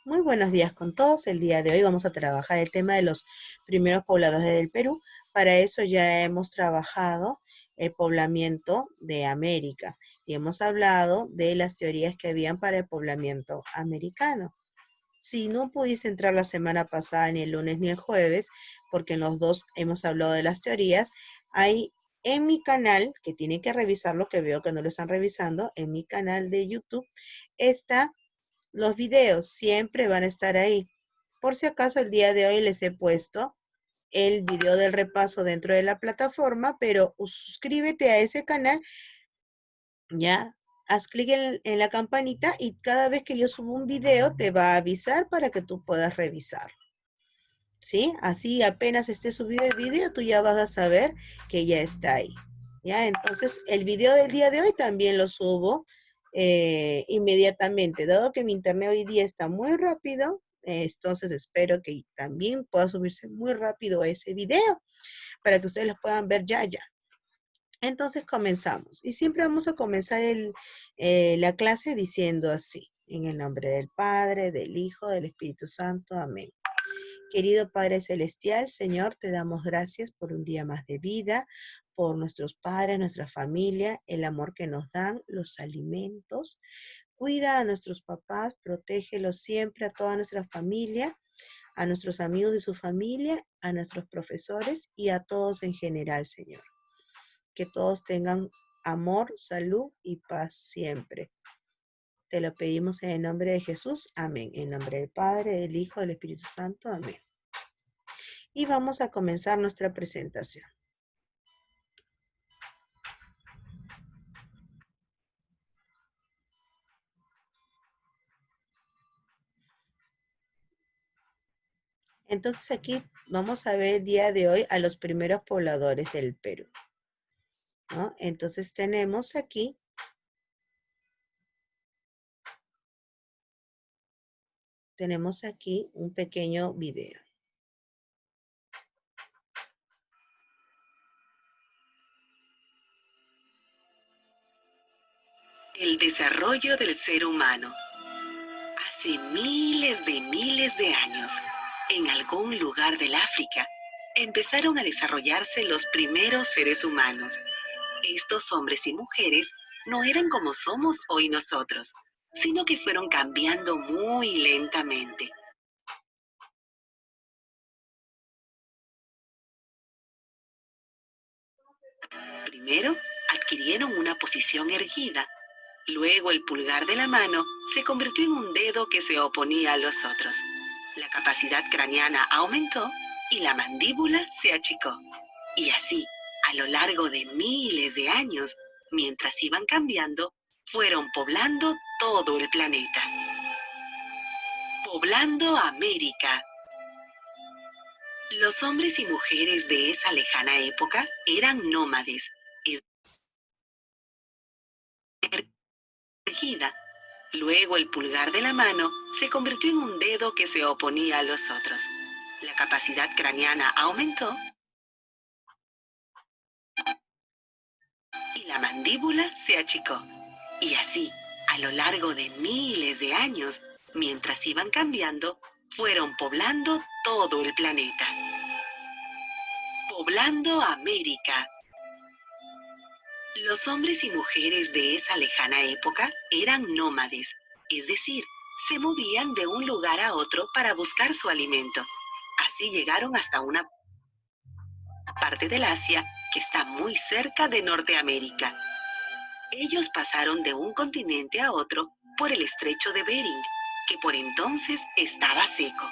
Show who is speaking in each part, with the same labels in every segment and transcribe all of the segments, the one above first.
Speaker 1: Muy buenos días con todos. El día de hoy vamos a trabajar el tema de los primeros pobladores del Perú. Para eso ya hemos trabajado el poblamiento de América y hemos hablado de las teorías que habían para el poblamiento americano. Si no pudiste entrar la semana pasada, ni el lunes ni el jueves, porque en los dos hemos hablado de las teorías, hay en mi canal, que tienen que revisarlo, que veo que no lo están revisando, en mi canal de YouTube está los videos, siempre van a estar ahí. Por si acaso el día de hoy les he puesto el video del repaso dentro de la plataforma, pero suscríbete a ese canal, ya, haz clic en la campanita y cada vez que yo subo un video te va a avisar para que tú puedas revisar. ¿Sí? Así apenas esté subido el video, tú ya vas a saber que ya está ahí. ¿Ya? Entonces, el video del día de hoy también lo subo inmediatamente. Dado que mi internet hoy día está muy rápido, entonces espero que también pueda subirse muy rápido ese video para que ustedes lo puedan ver ya. Entonces comenzamos. Y siempre vamos a comenzar la clase diciendo así. En el nombre del Padre, del Hijo, del Espíritu Santo. Amén. Querido Padre Celestial, Señor, te damos gracias por un día más de vida, por nuestros padres, nuestra familia, el amor que nos dan, los alimentos. Cuida a nuestros papás, protégelos siempre, a toda nuestra familia, a nuestros amigos de su familia, a nuestros profesores y a todos en general, Señor. Que todos tengan amor, salud y paz siempre. Te lo pedimos en el nombre de Jesús. Amén. En nombre del Padre, del Hijo, del Espíritu Santo. Amén. Y vamos a comenzar nuestra presentación. Entonces aquí vamos a ver el día de hoy a los primeros pobladores del Perú, ¿no? Entonces tenemos aquí un pequeño video.
Speaker 2: El desarrollo del ser humano. Hace miles de años, en algún lugar del África, empezaron a desarrollarse los primeros seres humanos. Estos hombres y mujeres no eran como somos hoy nosotros, sino que fueron cambiando muy lentamente. Primero, adquirieron una posición erguida. Luego el pulgar de la mano se convirtió en un dedo que se oponía a los otros. La capacidad craneana aumentó y la mandíbula se achicó. Y así, a lo largo de miles de años, mientras iban cambiando, fueron poblando todo el planeta. Poblando América. Los hombres y mujeres de esa lejana época eran nómades, erguida. Luego el pulgar de la mano se convirtió en un dedo que se oponía a los otros. La capacidad craneana aumentó y la mandíbula se achicó. Y así, a lo largo de miles de años, mientras iban cambiando, fueron poblando todo el planeta. Poblando América. Los hombres y mujeres de esa lejana época eran nómades, es decir, se movían de un lugar a otro para buscar su alimento. Así llegaron hasta una parte del Asia que está muy cerca de Norteamérica. Ellos pasaron de un continente a otro por el estrecho de Bering, que por entonces estaba seco.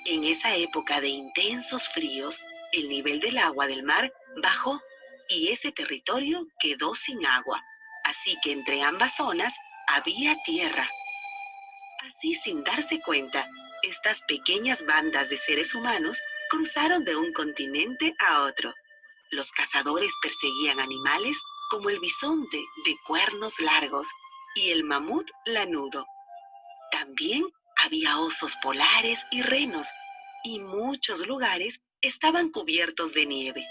Speaker 2: En esa época de intensos fríos, el nivel del agua del mar bajó y ese territorio quedó sin agua. Así que entre ambas zonas había tierra. Así, sin darse cuenta, estas pequeñas bandas de seres humanos cruzaron de un continente a otro. Los cazadores perseguían animales como el bisonte de cuernos largos y el mamut lanudo. También había osos polares y renos, y muchos lugares estaban cubiertos de nieve.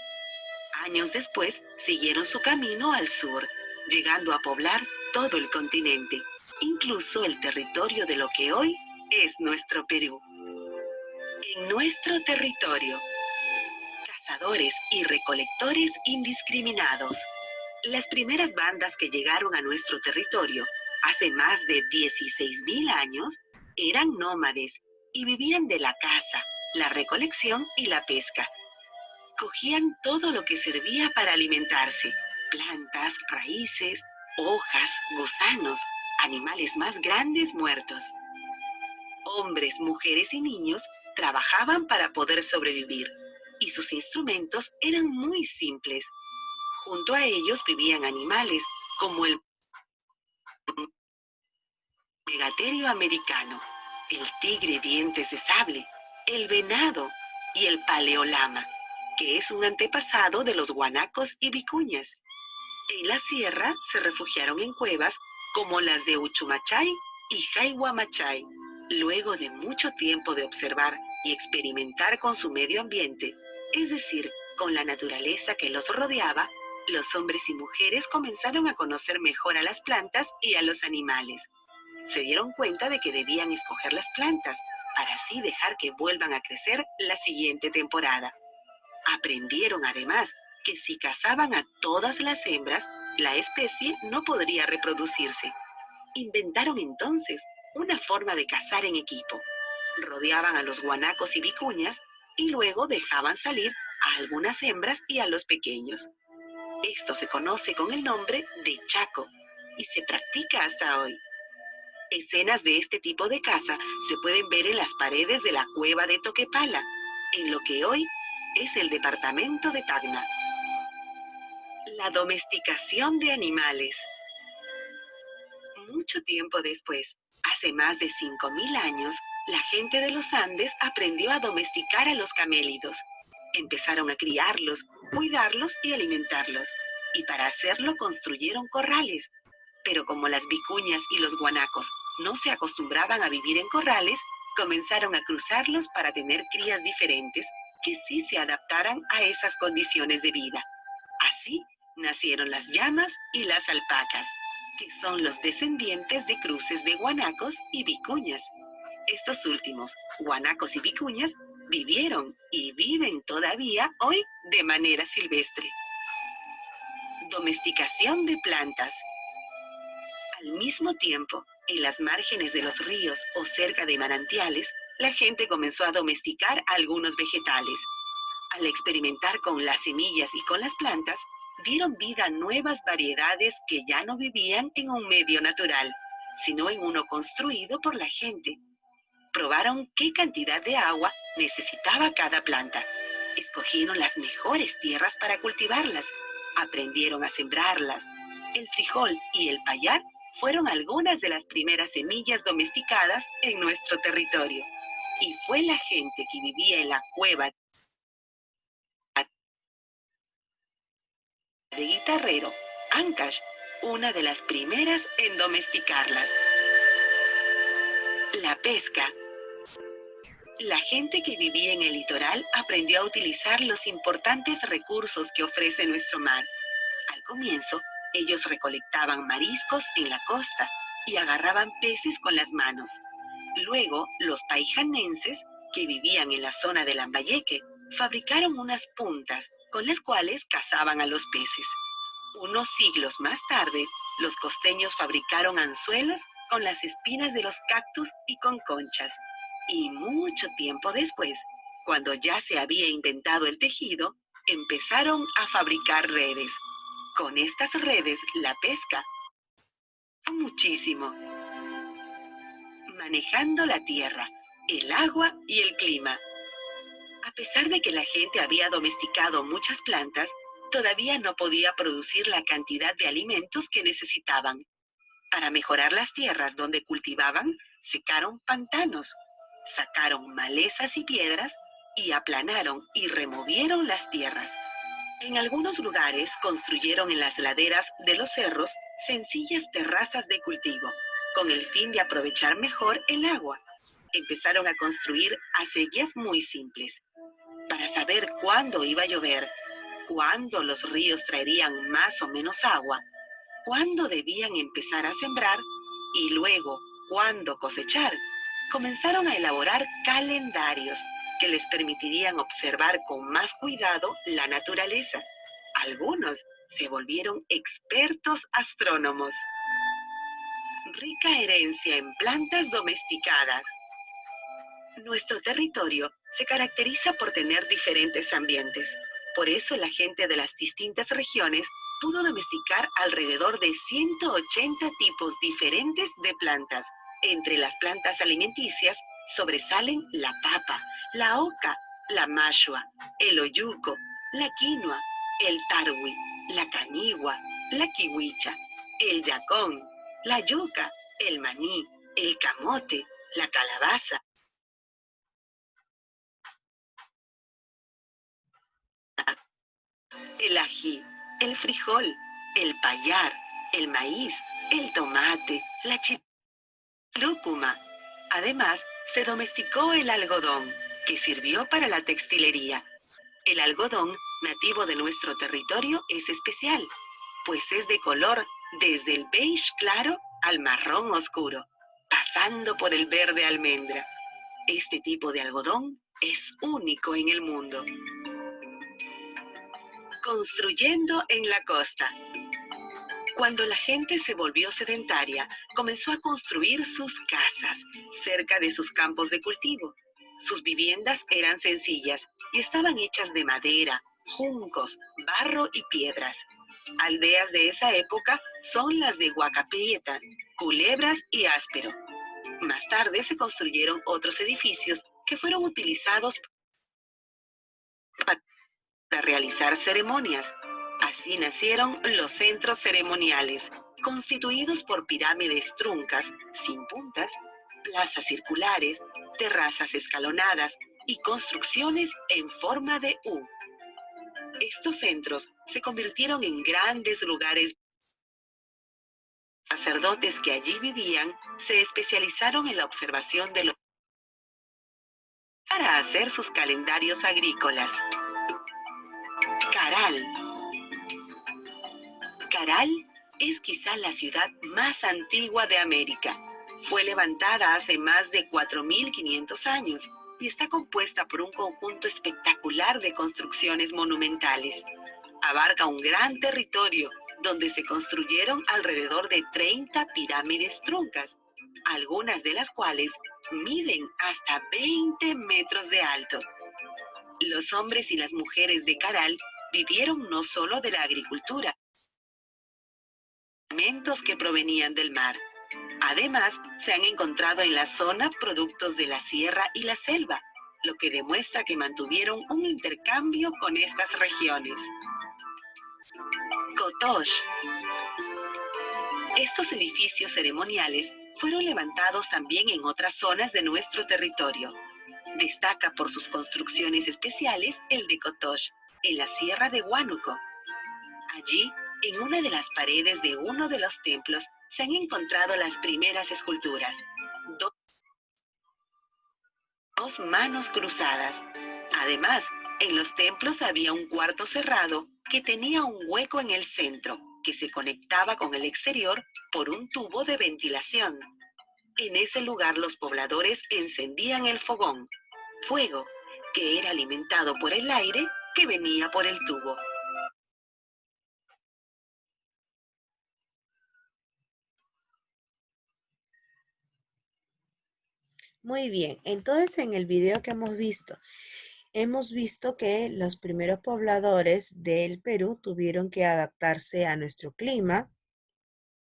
Speaker 2: Años después siguieron su camino al sur, llegando a poblar todo el continente, incluso el territorio de lo que hoy es nuestro Perú. En nuestro territorio, cazadores y recolectores indiscriminados. Las primeras bandas que llegaron a nuestro territorio hace más de 16.000 años eran nómades y vivían de la caza, la recolección y la pesca. Cogían todo lo que servía para alimentarse: plantas, raíces, hojas, gusanos, animales más grandes muertos. Hombres, mujeres y niños trabajaban para poder sobrevivir, y sus instrumentos eran muy simples. Junto a ellos vivían animales como el megaterio americano, el tigre dientes de sable, el venado y el paleolama, que es un antepasado de los guanacos y vicuñas. En la sierra se refugiaron en cuevas como las de Uchumachay y Jayhuamachay. Luego de mucho tiempo de observar y experimentar con su medio ambiente, es decir, con la naturaleza que los rodeaba, los hombres y mujeres comenzaron a conocer mejor a las plantas y a los animales. Se dieron cuenta de que debían escoger las plantas para así dejar que vuelvan a crecer la siguiente temporada. Aprendieron además que si cazaban a todas las hembras, la especie no podría reproducirse. Inventaron entonces una forma de cazar en equipo. Rodeaban a los guanacos y vicuñas y luego dejaban salir a algunas hembras y a los pequeños. Esto se conoce con el nombre de chaco y se practica hasta hoy. Escenas de este tipo de caza se pueden ver en las paredes de la cueva de Toquepala, en lo que hoy es el departamento de Tacna. La domesticación de animales. Mucho tiempo después, hace más de 5.000 años, la gente de los Andes aprendió a domesticar a los camélidos. Empezaron a criarlos, cuidarlos y alimentarlos. Y para hacerlo construyeron corrales. Pero como las vicuñas y los guanacos no se acostumbraban a vivir en corrales, comenzaron a cruzarlos para tener crías diferentes que sí se adaptaran a esas condiciones de vida. Así nacieron las llamas y las alpacas, que son los descendientes de cruces de guanacos y vicuñas. Estos últimos, guanacos y vicuñas, vivieron y viven todavía hoy de manera silvestre. Domesticación de plantas. Al mismo tiempo, en las márgenes de los ríos o cerca de manantiales, la gente comenzó a domesticar algunos vegetales. Al experimentar con las semillas y con las plantas, dieron vida a nuevas variedades que ya no vivían en un medio natural, sino en uno construido por la gente. Probaron qué cantidad de agua necesitaba cada planta. Escogieron las mejores tierras para cultivarlas. Aprendieron a sembrarlas. El frijol y el payar fueron algunas de las primeras semillas domesticadas en nuestro territorio. Y fue la gente que vivía en la cueva de Guitarrero, Ancash, una de las primeras en domesticarlas. La pesca. La gente que vivía en el litoral aprendió a utilizar los importantes recursos que ofrece nuestro mar. Al comienzo, ellos recolectaban mariscos en la costa y agarraban peces con las manos. Luego, los paijanenses, que vivían en la zona de Lambayeque, fabricaron unas puntas con las cuales cazaban a los peces. Unos siglos más tarde, los costeños fabricaron anzuelos con las espinas de los cactus y con conchas. Y mucho tiempo después, cuando ya se había inventado el tejido, empezaron a fabricar redes. Con estas redes, la pesca muchísimo, manejando la tierra, el agua y el clima. A pesar de que la gente había domesticado muchas plantas, todavía no podía producir la cantidad de alimentos que necesitaban. Para mejorar las tierras donde cultivaban, secaron pantanos, sacaron malezas y piedras y aplanaron y removieron las tierras. En algunos lugares construyeron en las laderas de los cerros sencillas terrazas de cultivo, con el fin de aprovechar mejor el agua. Empezaron a construir acequias muy simples. Para saber cuándo iba a llover, cuándo los ríos traerían más o menos agua, cuándo debían empezar a sembrar y luego cuándo cosechar, comenzaron a elaborar calendarios que les permitirían observar con más cuidado la naturaleza. Algunos se volvieron expertos astrónomos. Rica herencia en plantas domesticadas. Nuestro territorio se caracteriza por tener diferentes ambientes. Por eso la gente de las distintas regiones pudo domesticar alrededor de 180 tipos diferentes de plantas. Entre las plantas alimenticias sobresalen la papa, la oca, la mashua, el oyuco, la quinoa, el tarwi, la cañigua, la kiwicha, el yacón, la yuca, el maní, el camote, la calabaza, el ají, el frijol, el payar, el maíz, el tomate, la lúcuma. Además, se domesticó el algodón, que sirvió para la textilería. El algodón, nativo de nuestro territorio, es especial, pues es de color desde el beige claro al marrón oscuro, pasando por el verde almendra. Este tipo de algodón es único en el mundo. Construyendo en la costa. Cuando la gente se volvió sedentaria, comenzó a construir sus casas cerca de sus campos de cultivo. Sus viviendas eran sencillas y estaban hechas de madera, juncos, barro y piedras. Aldeas de esa época son las de Huacapieta, Culebras y Áspero. Más tarde se construyeron otros edificios que fueron utilizados para realizar ceremonias. Así nacieron los centros ceremoniales, constituidos por pirámides truncas, sin puntas, plazas circulares, terrazas escalonadas y construcciones en forma de U. Estos centros se convirtieron en grandes lugares. Los sacerdotes que allí vivían se especializaron en la observación de los para hacer sus calendarios agrícolas. Caral. Caral es quizá la ciudad más antigua de América. Fue levantada hace más de 4.500 años y está compuesta por un conjunto espectacular de construcciones monumentales. Abarca un gran territorio donde se construyeron alrededor de 30 pirámides truncas, algunas de las cuales miden hasta 20 metros de alto. Los hombres y las mujeres de Caral vivieron no solo de la agricultura, alimentos que provenían del mar. Además, se han encontrado en la zona productos de la sierra y la selva, lo que demuestra que mantuvieron un intercambio con estas regiones. Kotosh. Estos edificios ceremoniales fueron levantados también en otras zonas de nuestro territorio. Destaca por sus construcciones especiales el de Kotosh, en la sierra de Huánuco. Allí, en una de las paredes de uno de los templos, se han encontrado las primeras esculturas. Dos manos cruzadas. Además, en los templos había un cuarto cerrado que tenía un hueco en el centro, que se conectaba con el exterior por un tubo de ventilación. En ese lugar los pobladores encendían el fogón, fuego, que era alimentado por el aire que venía por el tubo.
Speaker 1: Muy bien, entonces en el video que hemos visto que los primeros pobladores del Perú tuvieron que adaptarse a nuestro clima,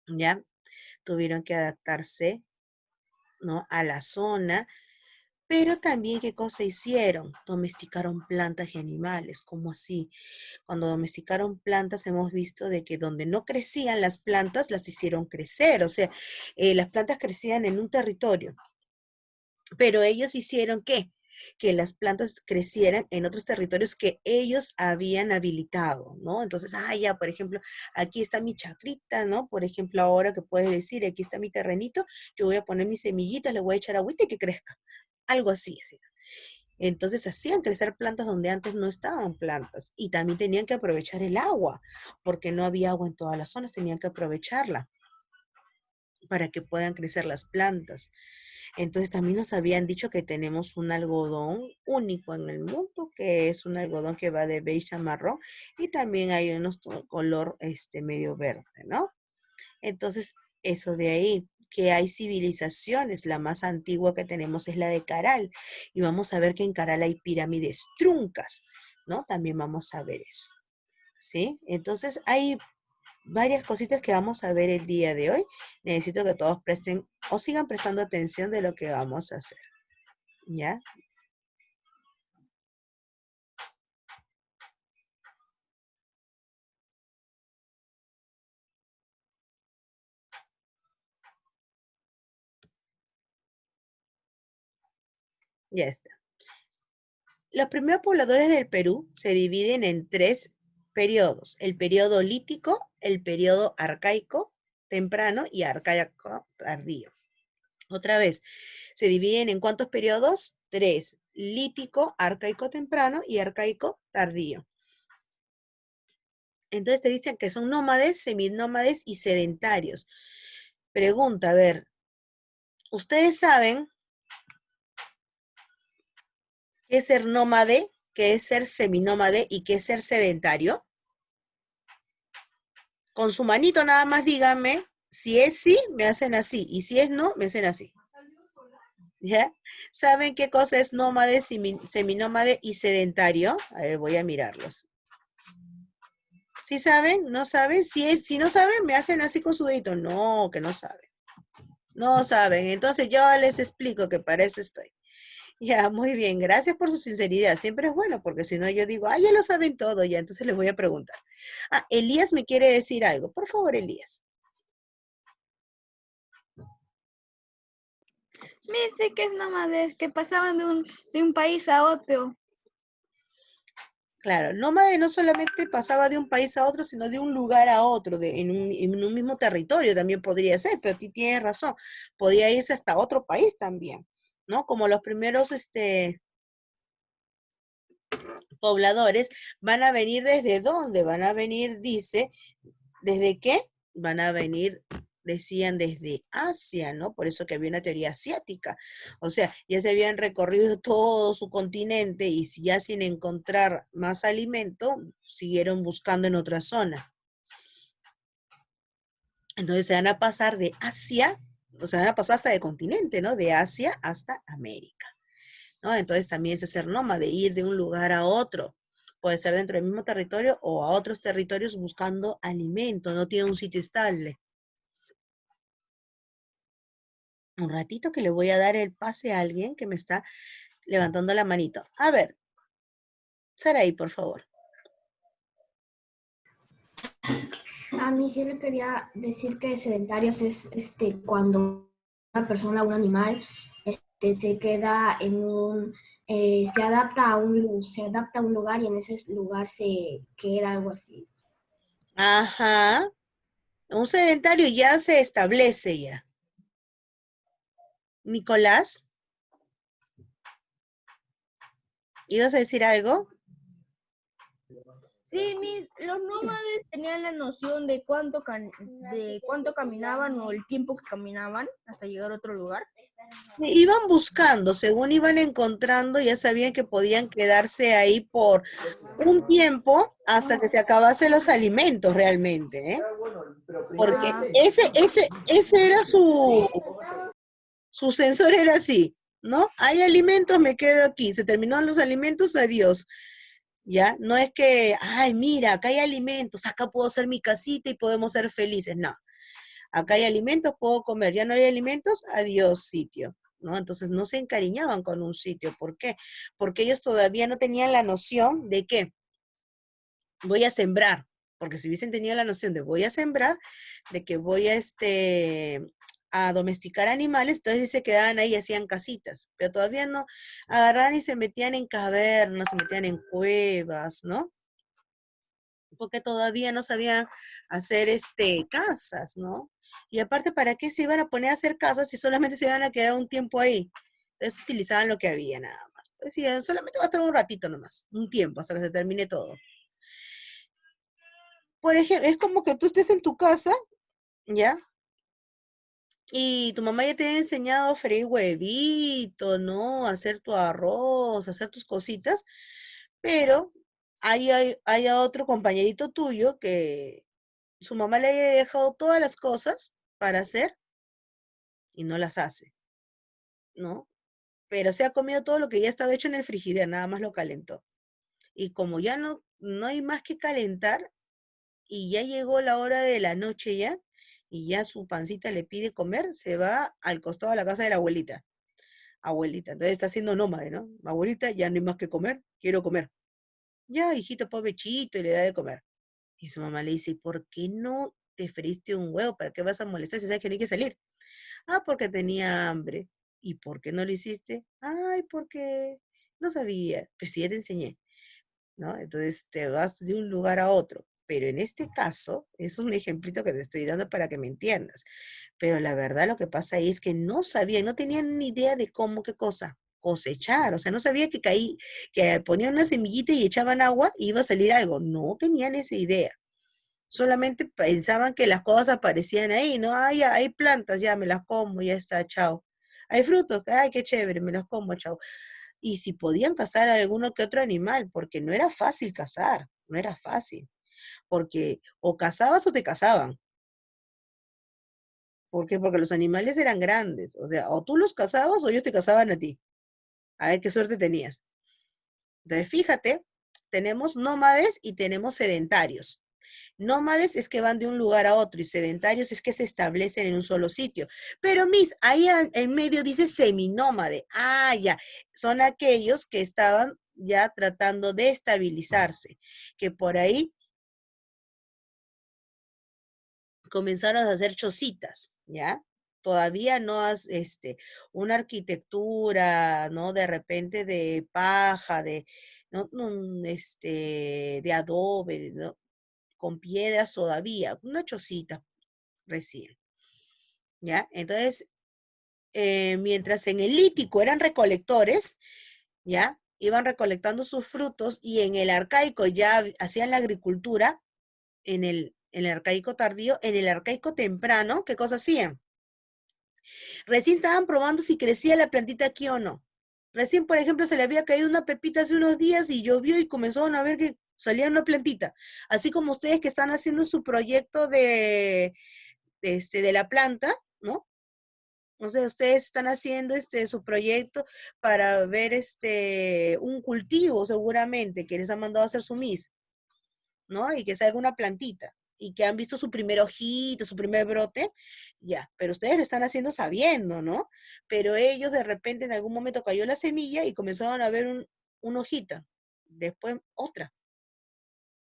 Speaker 1: ¿ya? Tuvieron que adaptarse, ¿no?, a la zona, pero también, ¿qué cosa hicieron? Domesticaron plantas y animales. ¿Cómo así? Cuando domesticaron plantas hemos visto de que donde no crecían las plantas, las hicieron crecer. O sea, las plantas crecían en un territorio, pero ellos hicieron ¿qué? Que las plantas crecieran en otros territorios que ellos habían habilitado, ¿no? Entonces, ya, por ejemplo, aquí está mi chacrita, ¿no? Por ejemplo, ahora que puedes decir, aquí está mi terrenito, yo voy a poner mis semillitas, le voy a echar agüita y que crezca. Algo así, ¿sí? Entonces hacían crecer plantas donde antes no estaban plantas y también tenían que aprovechar el agua, porque no había agua en todas las zonas, tenían que aprovecharla. para que puedan crecer las plantas. Entonces también nos habían dicho que tenemos un algodón único en el mundo, que es un algodón que va de beige a marrón y también hay unos color medio verde, ¿no? Entonces, eso de ahí, que hay civilizaciones, la más antigua que tenemos es la de Caral y vamos a ver que en Caral hay pirámides truncas, ¿no? También vamos a ver eso, ¿sí? Entonces, hay varias cositas que vamos a ver el día de hoy. Necesito que todos presten o sigan prestando atención de lo que vamos a hacer. ¿Ya? Ya está. Los primeros pobladores del Perú se dividen en tres periodos: el periodo lítico, el periodo arcaico temprano y arcaico tardío. Otra vez, se dividen en ¿cuántos periodos? Tres: lítico, arcaico temprano y arcaico tardío. Entonces te dicen que son nómades, seminómades y sedentarios. Pregunta, a ver, ¿ustedes saben qué es ser nómade, qué es ser seminómade y qué es ser sedentario? Con su manito nada más díganme, si es sí, me hacen así, y si es no, me hacen así. ¿Ya? ¿Saben qué cosa es nómade, seminómade y sedentario? A ver, voy a mirarlos. ¿Sí saben? ¿No saben? Si no saben, me hacen así con su dedito. No, que no saben. No saben. Entonces yo les explico que para eso estoy. Ya, muy bien. Gracias por su sinceridad. Siempre es bueno, porque si no yo digo, ah, ya lo saben todo, ya, entonces les voy a preguntar. Ah, Elías me quiere decir algo. Por favor, Elías.
Speaker 3: Me dice que es nómades, que pasaban de un país a otro.
Speaker 1: Claro, nómade no solamente pasaba de un país a otro, sino de un lugar a otro, en un mismo territorio también podría ser, pero ti tienes razón, podía irse hasta otro país también, ¿no? Como los primeros pobladores van a venir ¿desde dónde? Van a venir, dice, ¿desde qué? Van a venir, decían, desde Asia, ¿no? Por eso que había una teoría asiática. O sea, ya se habían recorrido todo su continente y si ya sin encontrar más alimento, siguieron buscando en otra zona. Entonces se van a pasar de Asia, o sea, van a pasar hasta de continente, ¿no? De Asia hasta América, ¿no? Entonces también es ser nómade, ir de un lugar a otro. Puede ser dentro del mismo territorio o a otros territorios buscando alimento, no tiene un sitio estable. Un ratito que le voy a dar el pase a alguien que me está levantando la manito. A ver, Saraí, por favor.
Speaker 4: A mí sí le quería decir que sedentarios es cuando una persona, un animal, se queda en se adapta a un lugar y en ese lugar se queda algo así.
Speaker 1: Ajá. Un sedentario ya se establece ya. Nicolás, ¿ibas a decir algo?
Speaker 5: Sí, los nómades tenían la noción de cuánto caminaban o el tiempo que caminaban hasta llegar a otro lugar.
Speaker 1: Iban buscando, según iban encontrando, ya sabían que podían quedarse ahí por un tiempo hasta que se acabasen los alimentos realmente, ¿eh? Porque ese era su sensor era así, ¿no? Hay alimentos, me quedo aquí. Se terminaron los alimentos, adiós. ¿Ya? No es que, ay, mira, acá hay alimentos, acá puedo hacer mi casita y podemos ser felices. No, acá hay alimentos, puedo comer. Ya no hay alimentos, adiós sitio, ¿no? Entonces no se encariñaban con un sitio. ¿Por qué? Porque ellos todavía no tenían la noción de que voy a sembrar, porque si hubiesen tenido la noción de voy a sembrar, de que voy a domesticar animales, entonces se quedaban ahí y hacían casitas, pero todavía no agarraban y se metían en cavernas, se metían en cuevas, ¿no? Porque todavía no sabían hacer casas, ¿no? Y aparte, ¿para qué se iban a poner a hacer casas si solamente se iban a quedar un tiempo ahí? Entonces utilizaban lo que había nada más. Pues sí, solamente va a estar un ratito nomás, un tiempo, hasta que se termine todo. Por ejemplo, es como que tú estés en tu casa, ¿ya? Y tu mamá ya te ha enseñado a freír huevito, ¿no? A hacer tu arroz, a hacer tus cositas, pero hay a otro compañerito tuyo que su mamá le haya dejado todas las cosas para hacer y no las hace, ¿no? Pero se ha comido todo lo que ya estaba hecho en el frigider, nada más lo calentó. Y como ya no hay más que calentar y ya llegó la hora de la noche ya, y ya su pancita le pide comer, se va al costado de la casa de la abuelita. Abuelita, entonces está siendo nómade, ¿no? Abuelita, ya no hay más que comer, quiero comer. Ya, hijito, pobrecito, y le da de comer. Y su mamá le dice, ¿y por qué no te freíste un huevo? ¿Para qué vas a molestar si sabes que no hay que salir? Ah, porque tenía hambre. ¿Y por qué no lo hiciste? Ay, porque no sabía. Pues sí, ya te enseñé, ¿no? Entonces te vas de un lugar a otro. Pero en este caso, es un ejemplito que te estoy dando para que me entiendas. Pero la verdad lo que pasa ahí es que no sabían, no tenían ni idea de cómo, qué cosa, cosechar. O sea, no sabía que caí, que ponían una semillita y echaban agua y iba a salir algo. No tenían esa idea. Solamente pensaban que las cosas aparecían ahí, ¿no? Ah, ya, hay plantas, ya me las como, ya está, chao. Hay frutos, ay, qué chévere, me los como, chao. Y si podían cazar a alguno que otro animal, porque no era fácil cazar, no era fácil, porque o cazabas o te cazaban. ¿Por qué? Porque los animales eran grandes, o sea, o tú los cazabas o ellos te cazaban a ti. A ver qué suerte tenías. Entonces, fíjate, tenemos nómades y tenemos sedentarios. Nómades es que van de un lugar a otro y sedentarios es que se establecen en un solo sitio. Pero Miss, ahí en medio dice seminómade. Ah, ya, son aquellos que estaban ya tratando de estabilizarse, que por ahí comenzaron a hacer chocitas, ¿ya? Todavía no has, una arquitectura, ¿no? De repente de paja, no, de adobe, ¿no? Con piedras todavía, una chocita recién, ¿ya? Entonces, mientras en el lítico eran recolectores, ¿ya? Iban recolectando sus frutos y en el arcaico ya hacían la agricultura, en el arcaico tardío, en el arcaico temprano, ¿qué cosa hacían? Recién estaban probando si crecía la plantita aquí o no. Recién, por ejemplo, se le había caído una pepita hace unos días y llovió y comenzaron a ver que salía una plantita. Así como ustedes que están haciendo su proyecto de la planta, ¿no? O sea, ustedes están haciendo su proyecto para ver un cultivo seguramente que les han mandado a hacer su MIS, ¿no? Y que salga una plantita y que han visto su primer ojito, su primer brote, ya, pero ustedes lo están haciendo sabiendo, ¿no? Pero ellos de repente en algún momento cayó la semilla y comenzaron a ver una hojita, después otra.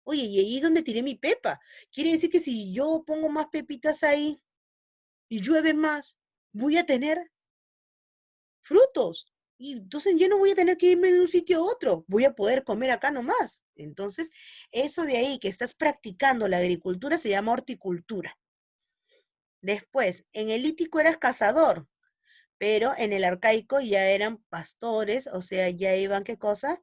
Speaker 1: Oye, y ahí es donde tiré mi pepa. Quiere decir que si yo pongo más pepitas ahí y llueve más, voy a tener frutos. Y entonces yo no voy a tener que irme de un sitio a otro, voy a poder comer acá nomás. Entonces, eso de ahí que estás practicando la agricultura se llama horticultura. Después, en el lítico eras cazador, pero en el arcaico ya eran pastores, o sea, ya iban, ¿qué cosa?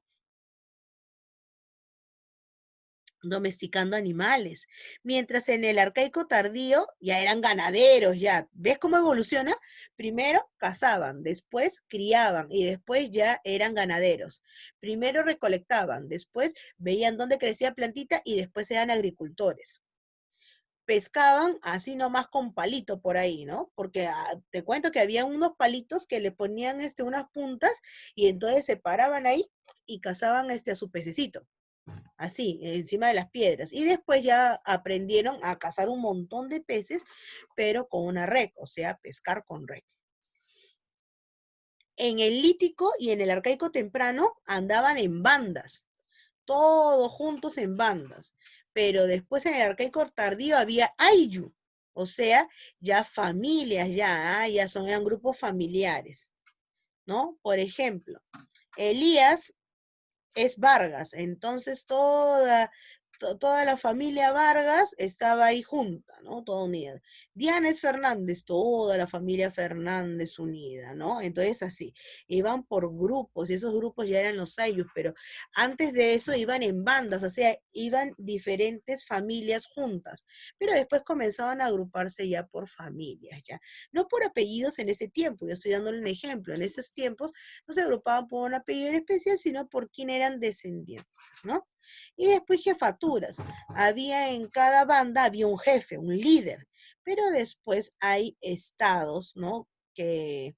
Speaker 1: Domesticando animales, mientras en el arcaico tardío ya eran ganaderos, ya. ¿Ves cómo evoluciona? Primero cazaban, después criaban y después ya eran ganaderos. Primero recolectaban, después veían dónde crecía plantita y después eran agricultores. Pescaban así nomás con palito por ahí, ¿no? Porque te cuento que había unos palitos que le ponían unas puntas y entonces se paraban ahí y cazaban a su pececito así, encima de las piedras. Y después ya aprendieron a cazar un montón de peces, pero con una red, o sea, pescar con red. En el lítico y en el arcaico temprano andaban en bandas, todos juntos en bandas. Pero después en el arcaico tardío había ayllu, o sea, ya familias, eran grupos familiares, ¿no? Por ejemplo, Elías es Vargas, entonces toda la familia Vargas estaba ahí junta, ¿no? Toda unida. Diana es Fernández, toda la familia Fernández unida, ¿no? Entonces así, iban por grupos y esos grupos ya eran los ayllus, pero antes de eso iban en bandas, o sea, iban diferentes familias juntas, pero después comenzaban a agruparse ya por familias, ya. No por apellidos en ese tiempo, yo estoy dándole un ejemplo, en esos tiempos no se agrupaban por un apellido en especial, sino por quién eran descendientes, ¿no? Y después jefaturas. Había en cada banda, había un jefe, un líder, pero después hay estados, ¿no? Que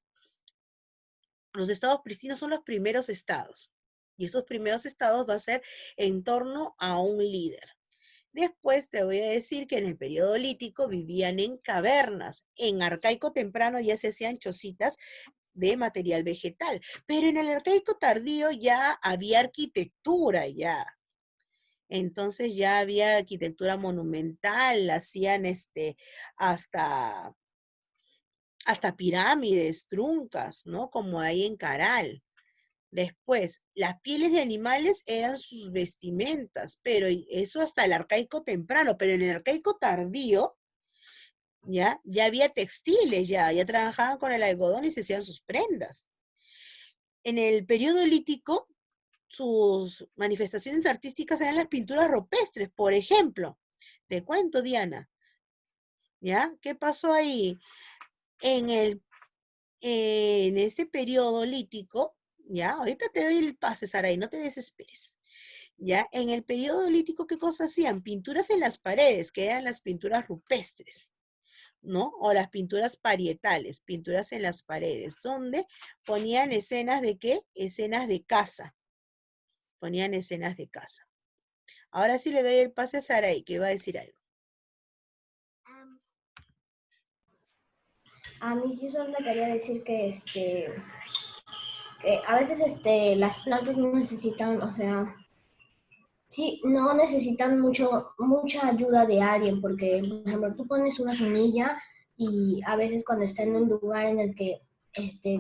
Speaker 1: los estados pristinos son los primeros estados. Y esos primeros estados va a ser en torno a un líder. Después te voy a decir que en el periodo lítico vivían en cavernas. En arcaico temprano ya se hacían chocitas de material vegetal, pero en el arcaico tardío ya había arquitectura ya. Entonces ya había arquitectura monumental, hacían hasta, hasta pirámides, truncas, ¿no? Como hay en Caral. Después, las pieles de animales eran sus vestimentas, pero eso hasta el arcaico temprano, pero en el arcaico tardío, ya había textiles, ya trabajaban con el algodón y se hacían sus prendas. En el periodo lítico, sus manifestaciones artísticas eran las pinturas rupestres, por ejemplo. Te cuento, Diana, ¿ya? ¿Qué pasó ahí? En en ese periodo lítico, ¿ya? Ahorita te doy el pase, Saray, no te desesperes. ¿Ya? En el periodo lítico, ¿qué cosas hacían? Pinturas en las paredes, que eran las pinturas rupestres, ¿no? O las pinturas parietales, pinturas en las paredes, donde ponían escenas de ¿qué? Escenas de caza. Ponían escenas de caza. Ahora sí le doy el pase a Saray, que va a decir algo.
Speaker 4: A mí sí solo le quería decir que a veces las plantas no necesitan, o sea, sí, no necesitan mucha ayuda de alguien, porque, por ejemplo, tú pones una semilla y a veces cuando está en un lugar en el que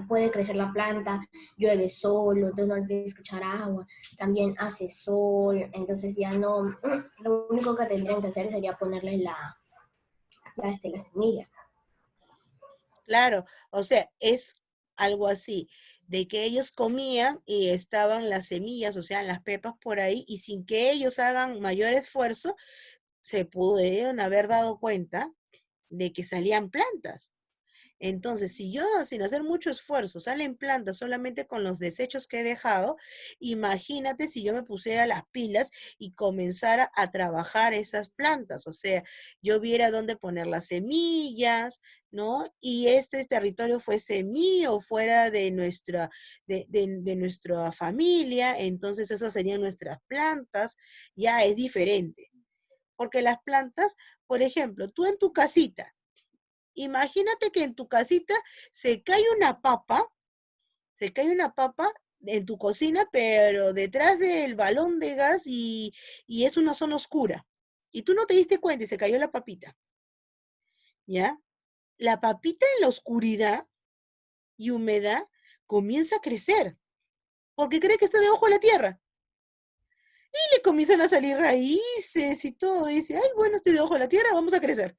Speaker 4: puede crecer la planta, llueve solo, entonces no le tienes que echar agua, también hace sol, entonces ya no, lo único que tendrían que hacer sería ponerle la semilla.
Speaker 1: Claro, o sea, es algo así, de que ellos comían y estaban las semillas, o sea, las pepas por ahí, y sin que ellos hagan mayor esfuerzo, se pudieron haber dado cuenta de que salían plantas. Entonces, si yo sin hacer mucho esfuerzo salen plantas solamente con los desechos que he dejado, imagínate si yo me pusiera las pilas y comenzara a trabajar esas plantas. O sea, yo viera dónde poner las semillas, ¿no? Y este territorio fuese mío, fuera de de nuestra familia, entonces esas serían nuestras plantas, ya es diferente. Porque las plantas, por ejemplo, tú en tu casita, imagínate que en tu casita se cae una papa, se cae una papa en tu cocina, pero detrás del balón de gas y es una zona oscura. Y tú no te diste cuenta y se cayó la papita, ¿ya? La papita en la oscuridad y humedad comienza a crecer, porque cree que está debajo de la tierra. Y le comienzan a salir raíces y todo. Y dice, ay, bueno, estoy debajo de la tierra, vamos a crecer.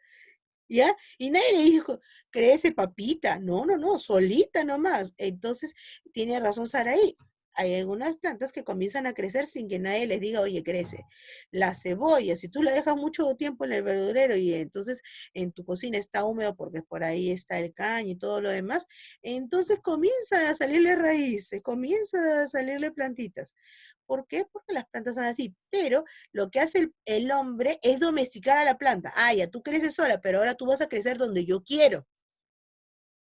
Speaker 1: ¿Ya? Y nadie le dijo, crece papita. No, no, no, solita nomás. Entonces, tiene razón Saraí. Hay algunas plantas que comienzan a crecer sin que nadie les diga, oye, crece. La cebolla, si tú la dejas mucho tiempo en el verdurero y entonces en tu cocina está húmedo porque por ahí está el caño y todo lo demás, entonces comienzan a salirle raíces, comienzan a salirle plantitas. ¿Por qué? Porque las plantas son así. Pero lo que hace el hombre es domesticar a la planta. Ah, ya tú creces sola, pero ahora tú vas a crecer donde yo quiero,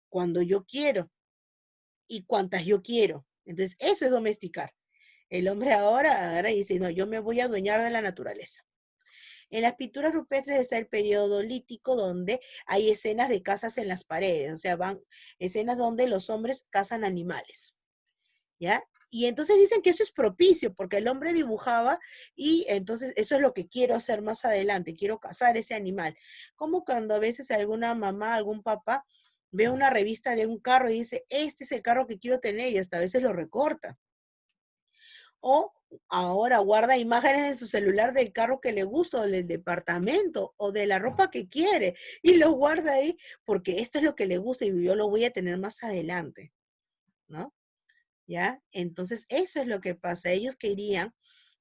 Speaker 1: cuando yo quiero y cuantas yo quiero. Entonces, eso es domesticar. El hombre ahora dice, no, yo me voy a adueñar de la naturaleza. En las pinturas rupestres está el periodo lítico donde hay escenas de cazas en las paredes, o sea, van escenas donde los hombres cazan animales. ¿Ya? Y entonces dicen que eso es propicio, porque el hombre dibujaba y entonces eso es lo que quiero hacer más adelante, quiero cazar ese animal. Como cuando a veces alguna mamá, algún papá ve una revista de un carro y dice, este es el carro que quiero tener y hasta a veces lo recorta. O ahora guarda imágenes en su celular del carro que le gusta, o del departamento, o de la ropa que quiere, y lo guarda ahí porque esto es lo que le gusta y yo lo voy a tener más adelante, ¿no? ¿Ya? Entonces, eso es lo que pasa. Ellos querían,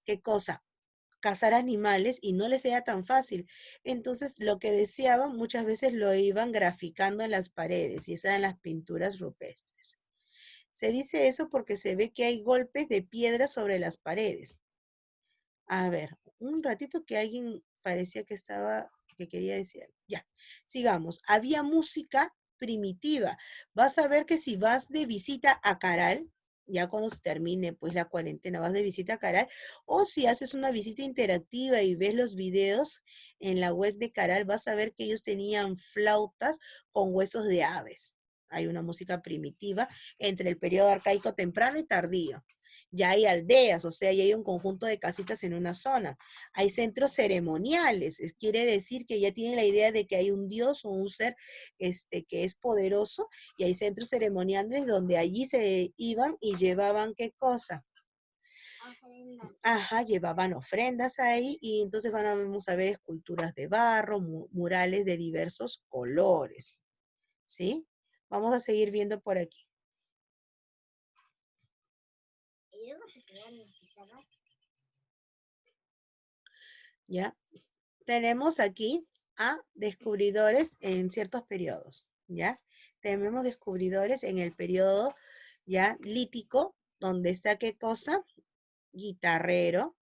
Speaker 1: ¿qué cosa? Cazar animales y no les era tan fácil. Entonces, lo que deseaban muchas veces lo iban graficando en las paredes y esas eran las pinturas rupestres. Se dice eso porque se ve que hay golpes de piedra sobre las paredes. A ver, un ratito que alguien parecía que quería decir algo. Ya, sigamos. Había música primitiva. Vas a ver que si vas de visita a Caral, ya cuando se termine pues la cuarentena, vas de visita a Caral, o si haces una visita interactiva y ves los videos en la web de Caral, vas a ver que ellos tenían flautas con huesos de aves. Hay una música primitiva entre el periodo arcaico temprano y tardío. Ya hay aldeas, o sea, ya hay un conjunto de casitas en una zona. Hay centros ceremoniales, quiere decir que ya tienen la idea de que hay un dios o un ser que es poderoso, y hay centros ceremoniales donde allí se iban y llevaban ¿qué cosa?
Speaker 4: Ofrendas.
Speaker 1: Ajá, llevaban ofrendas ahí y entonces vamos a ver esculturas de barro, murales de diversos colores, ¿sí? Vamos a seguir viendo por aquí, ¿ya? Tenemos aquí a descubridores en ciertos periodos, ¿ya? Tenemos descubridores en el periodo ya lítico, donde está ¿qué cosa? Guitarrero,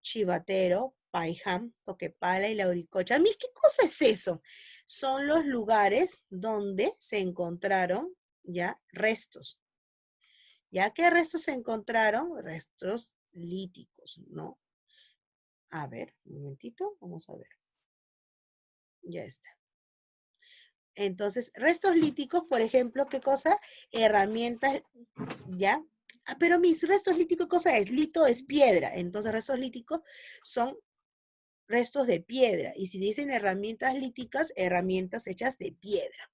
Speaker 1: chivatero, paiján, toquepala y lauricocha. ¿A mí qué cosa es eso? Son los lugares donde se encontraron ya restos. ¿Ya qué restos se encontraron? Restos líticos, ¿no? A ver, un momentito, vamos a ver. Ya está. Entonces, restos líticos, por ejemplo, ¿qué cosa? Herramientas, ¿ya? Ah, pero mis restos líticos, ¿qué cosa es? Lito es piedra. Entonces, restos líticos son restos de piedra. Y si dicen herramientas líticas, herramientas hechas de piedra.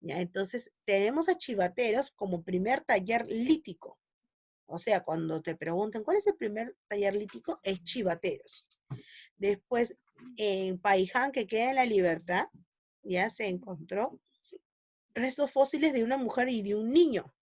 Speaker 1: ¿Ya? Entonces, tenemos a chivateros como primer taller lítico. O sea, cuando te preguntan, ¿cuál es el primer taller lítico? Es chivateros. Después, en Paiján, que queda en La Libertad, ya se encontró restos fósiles de una mujer y de un niño.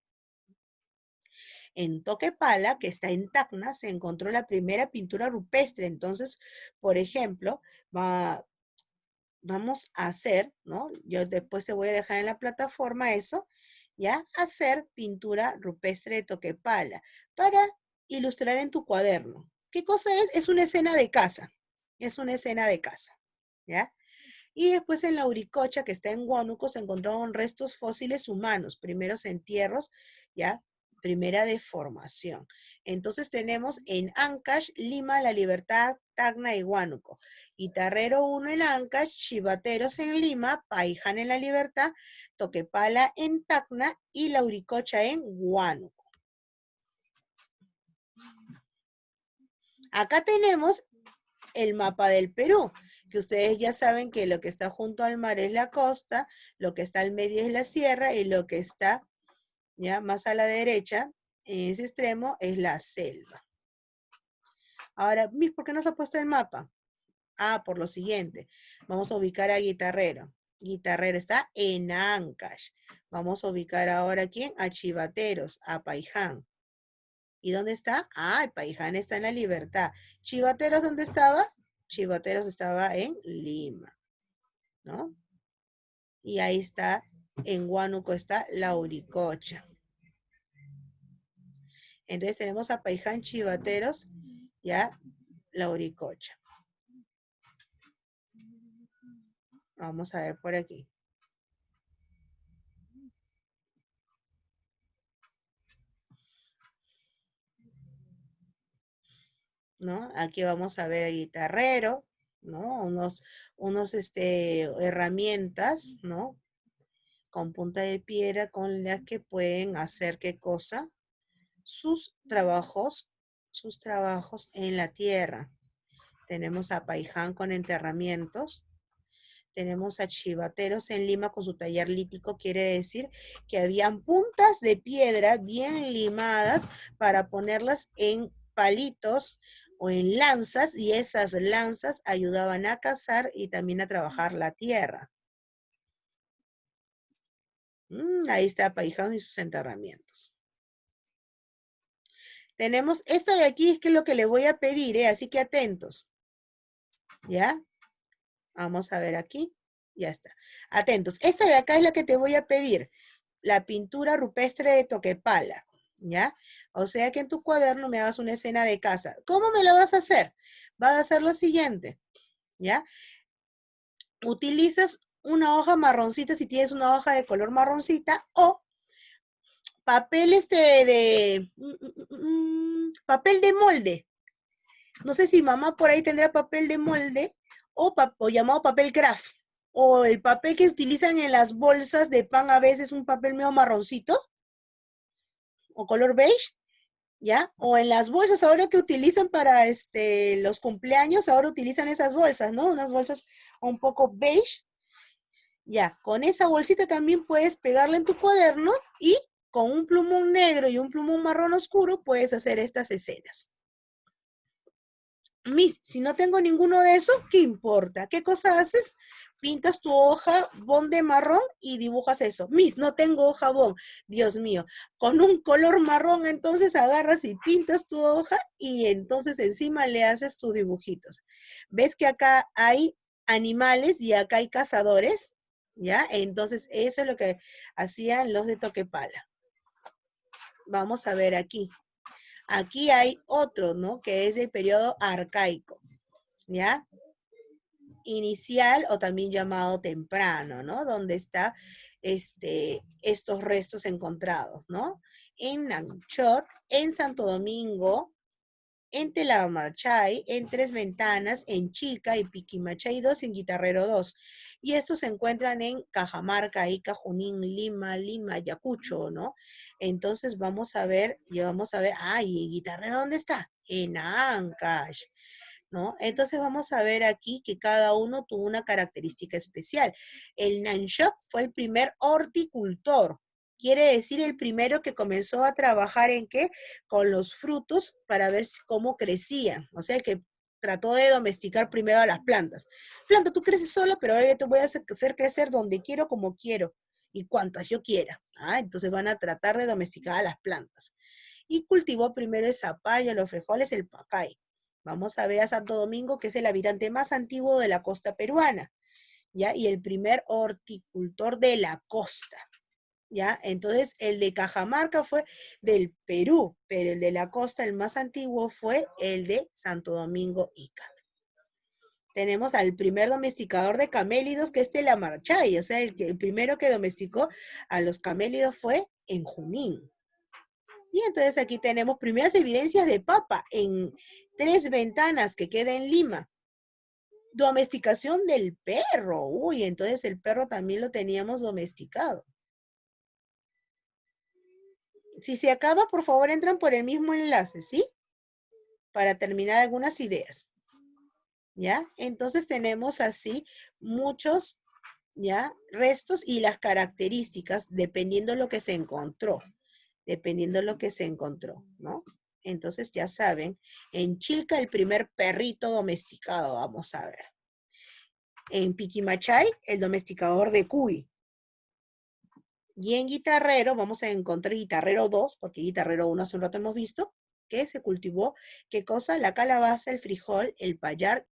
Speaker 1: En Toquepala, que está en Tacna, se encontró la primera pintura rupestre. Entonces, por ejemplo, vamos a hacer, ¿no? Yo después te voy a dejar en la plataforma eso, ¿ya? Hacer pintura rupestre de Toquepala para ilustrar en tu cuaderno. ¿Qué cosa es? Es una escena de casa. Es una escena de casa, ¿ya? Y después en la Uricocha, que está en Huánuco, se encontraron restos fósiles humanos, primeros entierros, ¿ya? Primera deformación. Entonces tenemos en Ancash, Lima, La Libertad, Tacna y Huánuco. Guitarrero 1 en Ancash, Chivateros en Lima, Paiján en La Libertad, Toquepala en Tacna y La Uricocha en Huánuco. Acá tenemos el mapa del Perú, que ustedes ya saben que lo que está junto al mar es la costa, lo que está al medio es la sierra y lo que está ya más a la derecha, en ese extremo, es la selva. Ahora, ¿por qué no se ha puesto el mapa? Ah, por lo siguiente. Vamos a ubicar a Guitarrero. Guitarrero está en Ancash. Vamos a ubicar ahora ¿a quién? A Chivateros, a Paiján. ¿Y dónde está? Ah, Paiján está en La Libertad. ¿Chivateros dónde estaba? Chivateros estaba en Lima, ¿no? Y ahí está, en Huánuco está la Uricocha. Entonces tenemos a Paiján, Chivateros, ya, la Uricocha. Vamos a ver por aquí. ¿No? Aquí vamos a ver a Guitarrero, ¿no? Unos herramientas, ¿no? Con punta de piedra con las que pueden hacer ¿qué cosa? Sus trabajos en la tierra. Tenemos a Paiján con enterramientos. Tenemos a chivateros en Lima con su taller lítico, quiere decir que habían puntas de piedra bien limadas para ponerlas en palitos o en lanzas, y esas lanzas ayudaban a cazar y también a trabajar la tierra. Ahí está Paiján y sus enterramientos. Tenemos esto de aquí, es que es lo que le voy a pedir, así que atentos. ¿Ya? Vamos a ver aquí. Ya está. Atentos. Esta de acá es la que te voy a pedir. La pintura rupestre de Toquepala. ¿Ya? O sea que en tu cuaderno me hagas una escena de casa. ¿Cómo me la vas a hacer? Vas a hacer lo siguiente. ¿Ya? Utilizas una hoja marroncita si tienes una hoja de color marroncita, o papel papel de molde. No sé si mamá por ahí tendrá papel de molde o llamado papel craft. O el papel que utilizan en las bolsas de pan, a veces un papel medio marroncito o color beige, ¿ya? O en las bolsas ahora que utilizan para los cumpleaños, ahora utilizan esas bolsas, ¿no? Unas bolsas un poco beige. Ya, con esa bolsita también puedes pegarla en tu cuaderno y con un plumón negro y un plumón marrón oscuro puedes hacer estas escenas. Miss, si no tengo ninguno de eso, ¿qué importa? ¿Qué cosa haces? Pintas tu hoja bond de marrón y dibujas eso. Miss, no tengo hoja bond. Dios mío, con un color marrón entonces agarras y pintas tu hoja y entonces encima le haces tus dibujitos. ¿Ves que acá hay animales y acá hay cazadores? ¿Ya? Entonces eso es lo que hacían los de Toquepala. Vamos a ver aquí. Aquí hay otro, ¿no? Que es el periodo arcaico, ¿ya? Inicial o también llamado temprano, ¿no? Donde está estos restos encontrados, ¿no? En Nanchot, en Santo Domingo, en Telamarchay, en Tres Ventanas, en Chica y Piquimachay 2, en Guitarrero 2. Y estos se encuentran en Cajamarca, Ica, Junín, Lima, Ayacucho, ¿no? Entonces vamos a ver, ¿y Guitarrero dónde está? En Ancash, ¿no? Entonces vamos a ver aquí que cada uno tuvo una característica especial. El Nanchok fue el primer horticultor. Quiere decir el primero que comenzó a trabajar ¿en qué? Con los frutos para ver cómo crecían. O sea, que trató de domesticar primero a las plantas. Planta, tú creces sola, pero ahora yo te voy a hacer crecer donde quiero, como quiero, y cuantas yo quiera. Entonces van a tratar de domesticar a las plantas. Y cultivó primero el zapallo, los frijoles, el pacay. Vamos a ver a Santo Domingo, que es el habitante más antiguo de la costa peruana, ¿ya? Y el primer horticultor de la costa. ¿Ya? Entonces, el de Cajamarca fue del Perú, pero el de la costa, el más antiguo, fue el de Santo Domingo, Ica. Tenemos al primer domesticador de camélidos, que es Telamarchay, o sea, el primero que domesticó a los camélidos fue en Junín. Y entonces aquí tenemos primeras evidencias de papa en Tres Ventanas, que queda en Lima. Domesticación del perro. Uy, entonces el perro también lo teníamos domesticado. Si se acaba, por favor, entran por el mismo enlace, ¿sí? Para terminar algunas ideas. ¿Ya? Entonces tenemos así muchos, ¿ya? Restos y las características, dependiendo de lo que se encontró. Dependiendo de lo que se encontró, ¿no? Entonces ya saben, en Chilca el primer perrito domesticado, vamos a ver. En Piquimachay, el domesticador de cuy. Y en Guitarrero vamos a encontrar Guitarrero 2, porque Guitarrero 1 hace un rato hemos visto, que se cultivó, ¿qué cosa? La calabaza, el frijol, el payar